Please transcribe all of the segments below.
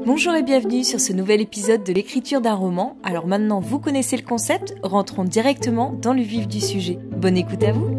Bonjour et bienvenue sur ce nouvel épisode de l'écriture d'un roman. Alors maintenant vous connaissez le concept, rentrons directement dans le vif du sujet. Bonne écoute à vous.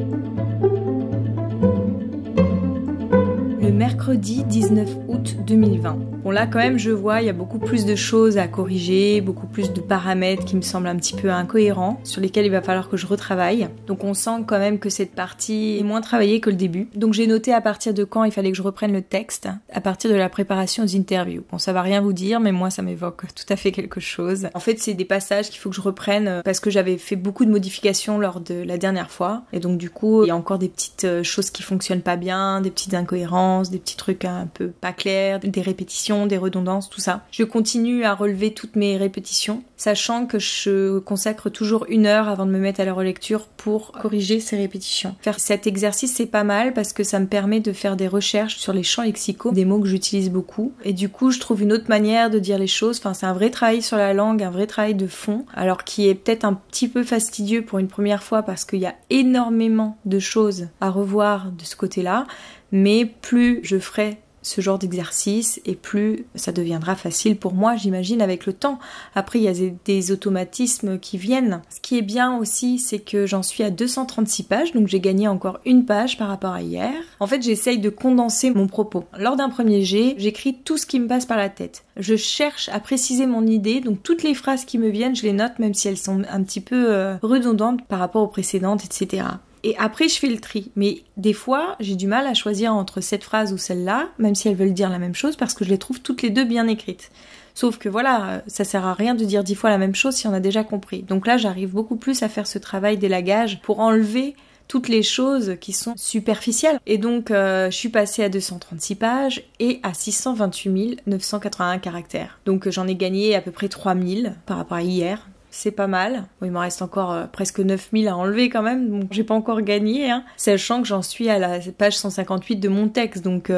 Le mercredi 19 août 2020. Bon là quand même je vois, il y a beaucoup plus de choses à corriger, beaucoup plus de paramètres qui me semblent un petit peu incohérents, sur lesquels il va falloir que je retravaille. Donc on sent quand même que cette partie est moins travaillée que le début. Donc j'ai noté à partir de quand il fallait que je reprenne le texte, à partir de la préparation aux interviews. Bon ça va rien vous dire, mais moi ça m'évoque tout à fait quelque chose. En fait c'est des passages qu'il faut que je reprenne parce que j'avais fait beaucoup de modifications lors de la dernière fois. Et donc du coup il y a encore des petites choses qui fonctionnent pas bien, des petites incohérences, des petits trucs un peu pas clairs, des répétitions, des redondances, tout ça. Je continue à relever toutes mes répétitions, sachant que je consacre toujours 1 heure avant de me mettre à la relecture pour corriger ces répétitions. Faire cet exercice, c'est pas mal parce que ça me permet de faire des recherches sur les champs lexicaux, des mots que j'utilise beaucoup. Et du coup, je trouve une autre manière de dire les choses. Enfin, c'est un vrai travail sur la langue, un vrai travail de fond, alors qui est peut-être un petit peu fastidieux pour une première fois parce qu'il y a énormément de choses à revoir de ce côté-là. Mais plus je ferai ce genre d'exercice et plus ça deviendra facile pour moi, j'imagine, avec le temps. Après, il y a des automatismes qui viennent. Ce qui est bien aussi, c'est que j'en suis à 236 pages, donc j'ai gagné encore 1 page par rapport à hier. En fait, j'essaye de condenser mon propos. Lors d'un premier jet, j'écris tout ce qui me passe par la tête. Je cherche à préciser mon idée, donc toutes les phrases qui me viennent, je les note, même si elles sont un petit peu redondantes par rapport aux précédentes, etc. Et après, je fais le tri. Mais des fois, j'ai du mal à choisir entre cette phrase ou celle-là, même si elles veulent dire la même chose, parce que je les trouve toutes les deux bien écrites. Sauf que voilà, ça sert à rien de dire 10 fois la même chose si on a déjà compris. Donc là, j'arrive beaucoup plus à faire ce travail d'élagage pour enlever toutes les choses qui sont superficielles. Et donc, je suis passée à 236 pages et à 628 981 caractères. Donc, j'en ai gagné à peu près 3000 par rapport à hier. C'est pas mal. Bon, il m'en reste encore presque 9000 à enlever quand même, donc j'ai pas encore gagné, hein. Sachant que j'en suis à la page 158 de mon texte, donc il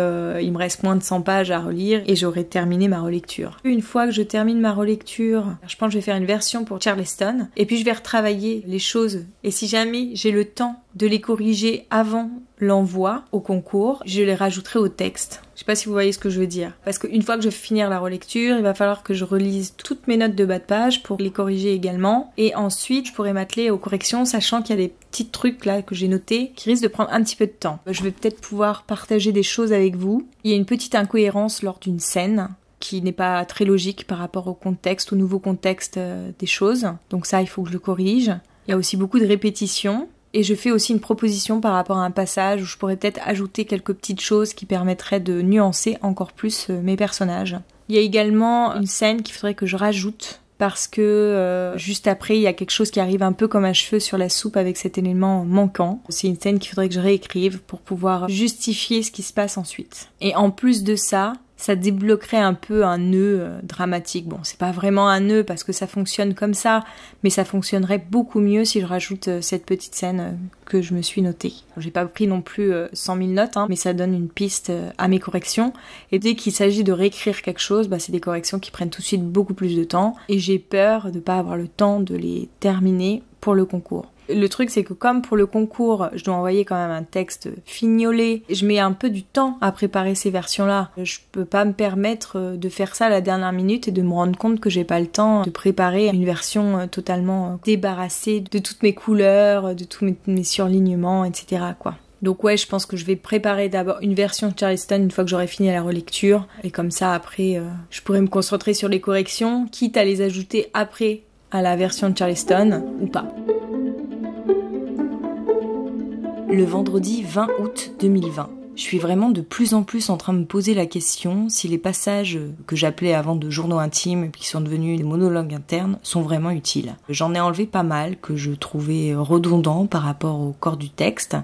me reste moins de 100 pages à relire et j'aurai terminé ma relecture. Une fois que je termine ma relecture, je pense que je vais faire une version pour Charleston, et puis je vais retravailler les choses. Et si jamais j'ai le temps de les corriger avant l'envoi au concours, je les rajouterai au texte. Je sais pas si vous voyez ce que je veux dire. Parce qu'une fois que je vais finir la relecture, il va falloir que je relise toutes mes notes de bas de page pour les corriger également. Et ensuite, je pourrai m'atteler aux corrections, sachant qu'il y a des petits trucs là que j'ai notés qui risquent de prendre un petit peu de temps. Je vais peut-être pouvoir partager des choses avec vous. Il y a une petite incohérence lors d'une scène qui n'est pas très logique par rapport au contexte, au nouveau contexte des choses. Donc ça, il faut que je le corrige. Il y a aussi beaucoup de répétitions. Et je fais aussi une proposition par rapport à un passage où je pourrais peut-être ajouter quelques petites choses qui permettraient de nuancer encore plus mes personnages. Il y a également une scène qu'il faudrait que je rajoute parce que juste après, il y a quelque chose qui arrive un peu comme un cheveu sur la soupe avec cet élément manquant. C'est une scène qu'il faudrait que je réécrive pour pouvoir justifier ce qui se passe ensuite. Et en plus de ça, ça débloquerait un peu un nœud dramatique. Bon, c'est pas vraiment un nœud parce que ça fonctionne comme ça, mais ça fonctionnerait beaucoup mieux si je rajoute cette petite scène que je me suis notée. J'ai pas pris non plus 100 000 notes, hein, mais ça donne une piste à mes corrections. Et dès qu'il s'agit de réécrire quelque chose, c'est des corrections qui prennent tout de suite beaucoup plus de temps. Et j'ai peur de pas avoir le temps de les terminer pour le concours. Le truc, c'est que comme pour le concours, je dois envoyer quand même un texte fignolé, je mets un peu du temps à préparer ces versions-là. Je peux pas me permettre de faire ça à la dernière minute et de me rendre compte que j'ai pas le temps de préparer une version totalement débarrassée de toutes mes couleurs, de tous mes surlignements, etc., quoi. Donc ouais, je pense que je vais préparer d'abord une version de Charleston une fois que j'aurai fini la relecture. Et comme ça, après, je pourrai me concentrer sur les corrections, quitte à les ajouter après à la version de Charleston ou pas. Le vendredi 20 août 2020. Je suis vraiment de plus en plus en train de me poser la question si les passages que j'appelais avant de journaux intimes et qui sont devenus des monologues internes sont vraiment utiles. J'en ai enlevé pas mal que je trouvais redondants par rapport au corps du texte.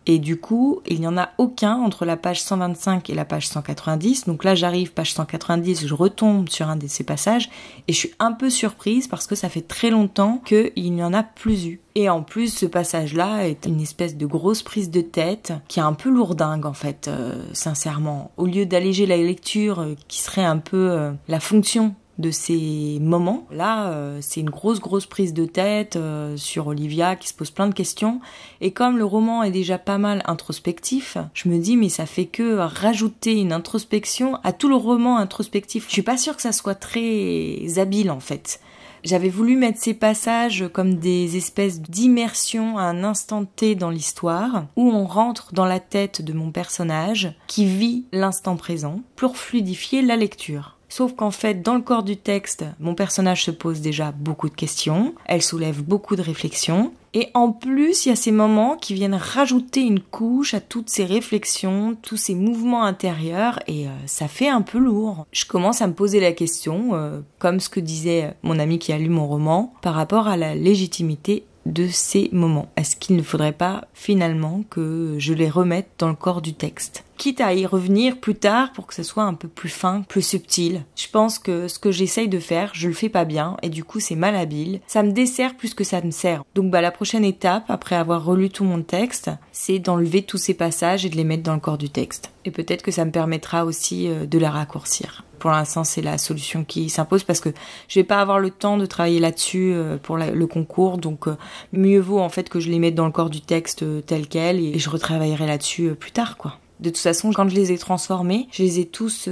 Et du coup, il n'y en a aucun entre la page 125 et la page 190. Donc là, j'arrive, page 190, je retombe sur un de ces passages et je suis un peu surprise parce que ça fait très longtemps qu'il n'y en a plus eu. Et en plus, ce passage-là est une espèce de grosse prise de tête qui est un peu lourdingue en fait, sincèrement. Au lieu d'alléger la lecture, qui serait un peu la fonction de ces moments. Là, c'est une grosse prise de tête sur Olivia qui se pose plein de questions. Et comme le roman est déjà pas mal introspectif, je me dis mais ça fait que rajouter une introspection à tout le roman introspectif. Je suis pas sûre que ça soit très habile en fait. J'avais voulu mettre ces passages comme des espèces d'immersion à un instant T dans l'histoire, où on rentre dans la tête de mon personnage qui vit l'instant présent pour fluidifier la lecture. Sauf qu'en fait, dans le corps du texte, mon personnage se pose déjà beaucoup de questions, elle soulève beaucoup de réflexions, et en plus, il y a ces moments qui viennent rajouter une couche à toutes ces réflexions, tous ces mouvements intérieurs, et ça fait un peu lourd. Je commence à me poser la question, comme ce que disait mon ami qui a lu mon roman, par rapport à la légitimité de ces moments. Est-ce qu'il ne faudrait pas finalement que je les remette dans le corps du texte ? Quitte à y revenir plus tard pour que ce soit un peu plus fin, plus subtil. Je pense que ce que j'essaye de faire, je le fais pas bien et du coup c'est malhabile. Ça me dessert plus que ça me sert. Donc la prochaine étape, après avoir relu tout mon texte, c'est d'enlever tous ces passages et de les mettre dans le corps du texte. Et peut-être que ça me permettra aussi de les raccourcir. Pour l'instant, c'est la solution qui s'impose parce que je vais pas avoir le temps de travailler là-dessus pour le concours. Donc mieux vaut en fait que je les mette dans le corps du texte tel quel et je retravaillerai là-dessus plus tard quoi. De toute façon, quand je les ai transformés, je les ai tous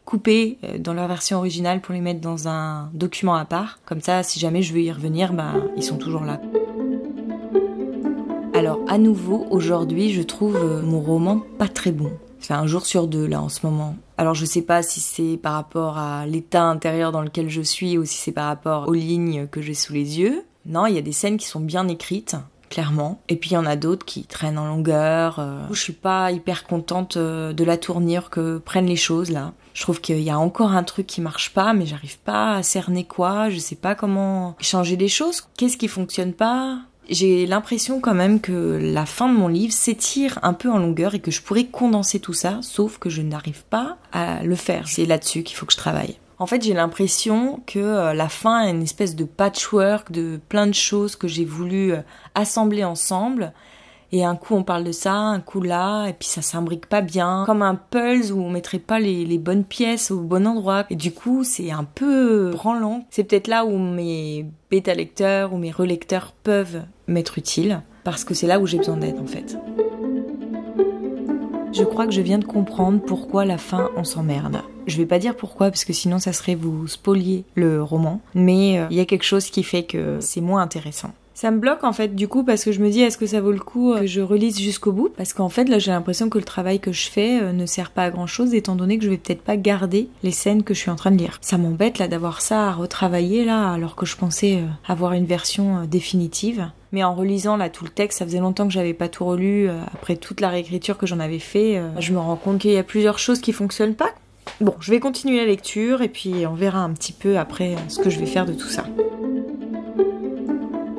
coupés dans leur version originale pour les mettre dans un document à part. Comme ça, si jamais je veux y revenir, ils sont toujours là. Alors, à nouveau, aujourd'hui, je trouve mon roman pas très bon. C'est un jour sur deux, là, en ce moment. Alors, je sais pas si c'est par rapport à l'état intérieur dans lequel je suis ou si c'est par rapport aux lignes que j'ai sous les yeux. Non, il y a des scènes qui sont bien écrites. Clairement. Et puis il y en a d'autres qui traînent en longueur. Je suis pas hyper contente de la tournure que prennent les choses là. Je trouve qu'il y a encore un truc qui marche pas, mais j'arrive pas à cerner quoi. Je sais pas comment changer les choses. Qu'est-ce qui fonctionne pas ? J'ai l'impression quand même que la fin de mon livre s'étire un peu en longueur et que je pourrais condenser tout ça, sauf que je n'arrive pas à le faire. C'est là-dessus qu'il faut que je travaille. En fait, j'ai l'impression que la fin est une espèce de patchwork de plein de choses que j'ai voulu assembler ensemble. Et un coup, on parle de ça, un coup là, et puis ça s'imbrique pas bien. Comme un puzzle où on mettrait pas les bonnes pièces au bon endroit. Et du coup, c'est un peu branlant. C'est peut-être là où mes bêta-lecteurs ou mes relecteurs peuvent m'être utiles. Parce que c'est là où j'ai besoin d'aide, en fait. Je crois que je viens de comprendre pourquoi la fin, on s'emmerde. Je vais pas dire pourquoi, parce que sinon ça serait vous spolier le roman, mais il y a quelque chose qui fait que c'est moins intéressant. Ça me bloque en fait du coup parce que je me dis est-ce que ça vaut le coup que je relise jusqu'au bout ? Parce qu'en fait là j'ai l'impression que le travail que je fais ne sert pas à grand chose étant donné que je vais peut-être pas garder les scènes que je suis en train de lire. Ça m'embête là d'avoir ça à retravailler là alors que je pensais avoir une version définitive. Mais en relisant là tout le texte, ça faisait longtemps que j'avais pas tout relu, après toute la réécriture que j'en avais fait, je me rends compte qu'il y a plusieurs choses qui fonctionnent pas. Bon, je vais continuer la lecture et puis on verra un petit peu après ce que je vais faire de tout ça.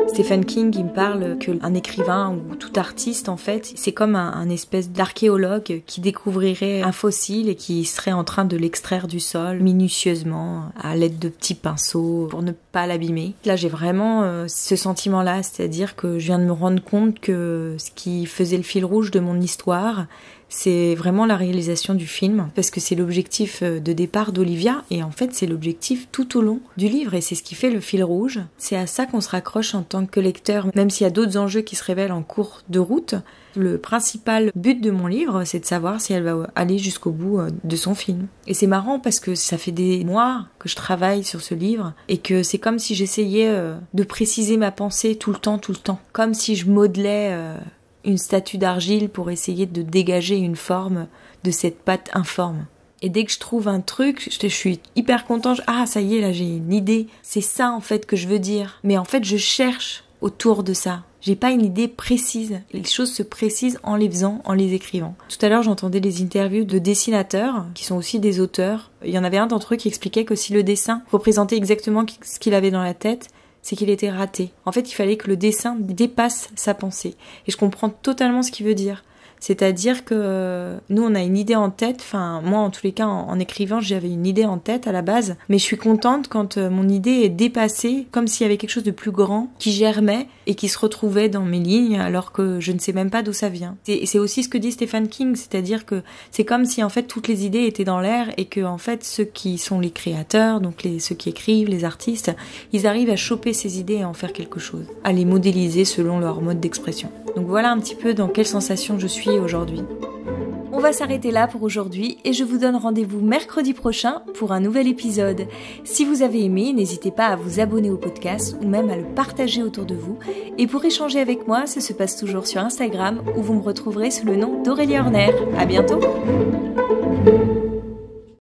Stephen King, il me parle qu'un écrivain ou tout artiste, en fait, c'est comme un espèce d'archéologue qui découvrirait un fossile et qui serait en train de l'extraire du sol minutieusement à l'aide de petits pinceaux pour ne pas l'abîmer. Là, j'ai vraiment ce sentiment-là, c'est-à-dire que je viens de me rendre compte que ce qui faisait le fil rouge de mon histoire, c'est vraiment la réalisation du film, parce que c'est l'objectif de départ d'Olivia, et en fait c'est l'objectif tout au long du livre, et c'est ce qui fait le fil rouge. C'est à ça qu'on se raccroche en tant que lecteur, même s'il y a d'autres enjeux qui se révèlent en cours de route. Le principal but de mon livre, c'est de savoir si elle va aller jusqu'au bout de son film. Et c'est marrant parce que ça fait des mois que je travaille sur ce livre, et que c'est comme si j'essayais de préciser ma pensée tout le temps, comme si je modelais une statue d'argile pour essayer de dégager une forme de cette pâte informe. Et dès que je trouve un truc, je suis hyper contente. Ah, ça y est, là, j'ai une idée. C'est ça, en fait, que je veux dire. Mais en fait, je cherche autour de ça. J'ai pas une idée précise. Les choses se précisent en les faisant, en les écrivant. Tout à l'heure, j'entendais les interviews de dessinateurs, qui sont aussi des auteurs. Il y en avait un d'entre eux qui expliquait que si le dessin représentait exactement ce qu'il avait dans la tête, c'est qu'il était raté. En fait, il fallait que le dessin dépasse sa pensée. Et je comprends totalement ce qu'il veut dire. C'est-à-dire que nous, on a une idée en tête, enfin moi en tous les cas en écrivant, j'avais une idée en tête à la base, mais je suis contente quand mon idée est dépassée, comme s'il y avait quelque chose de plus grand qui germait et qui se retrouvait dans mes lignes alors que je ne sais même pas d'où ça vient. C'est aussi ce que dit Stephen King, c'est-à-dire que c'est comme si en fait toutes les idées étaient dans l'air et que en fait ceux qui sont les créateurs, donc ceux qui écrivent, les artistes, ils arrivent à choper ces idées et à en faire quelque chose, à les modéliser selon leur mode d'expression. Donc voilà un petit peu dans quelle sensation je suis aujourd'hui. On va s'arrêter là pour aujourd'hui et je vous donne rendez-vous mercredi prochain pour un nouvel épisode. Si vous avez aimé, n'hésitez pas à vous abonner au podcast ou même à le partager autour de vous. Et pour échanger avec moi, ça se passe toujours sur Instagram où vous me retrouverez sous le nom d'Aurélie Horner. À bientôt!